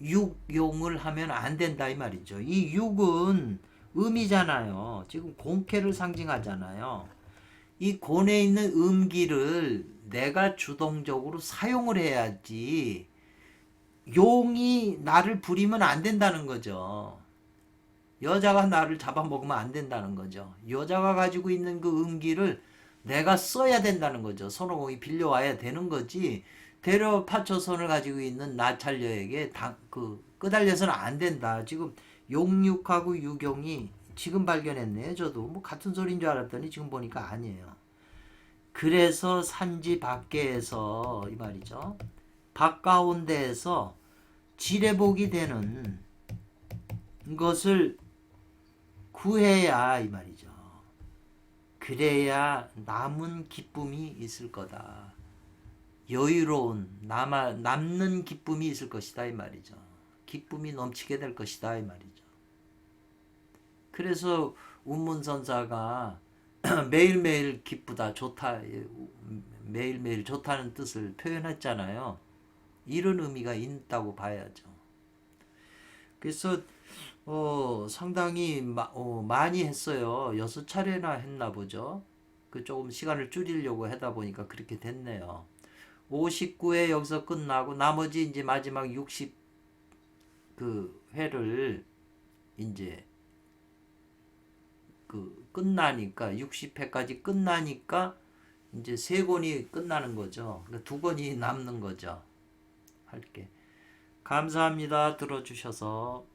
S1: 육용을 하면 안 된다 이 말이죠. 이 육은 음이잖아요. 지금 공쾌를 상징하잖아요. 이 곤에 있는 음기를 내가 주동적으로 사용을 해야지 용이 나를 부리면 안 된다는 거죠. 여자가 나를 잡아먹으면 안 된다는 거죠. 여자가 가지고 있는 그 음기를 내가 써야 된다는 거죠. 손오공이 빌려와야 되는 거지. 대려 파초손을 가지고 있는 나찰녀에게 끄달려서는 안 된다. 지금 용육하고 유경이 지금 발견했네요. 저도 뭐 같은 소리인 줄 알았더니 지금 보니까 아니에요. 그래서 산지 밖에서 이 말이죠. 밖가운데에서 지레복이 되는 것을 구해야 이 말이죠. 그래야 남은 기쁨이 있을 거다. 여유로운 남는 기쁨이 있을 것이다 이 말이죠. 기쁨이 넘치게 될 것이다 이 말이죠. 그래서 운문선사가 매일매일 기쁘다 좋다 매일매일 좋다는 뜻을 표현했잖아요. 이런 의미가 있다고 봐야죠. 그래서 상당히 많이 했어요. 6차례나 했나 보죠. 그 조금 시간을 줄이려고 하다 보니까 그렇게 됐네요. 59회 여기서 끝나고 나머지 이제 마지막 60 그 회를 이제 끝나니까 60회까지 끝나니까 이제 3권이 끝나는 거죠. 그러니까 2권이 남는 거죠. 할게. 감사합니다. 들어주셔서.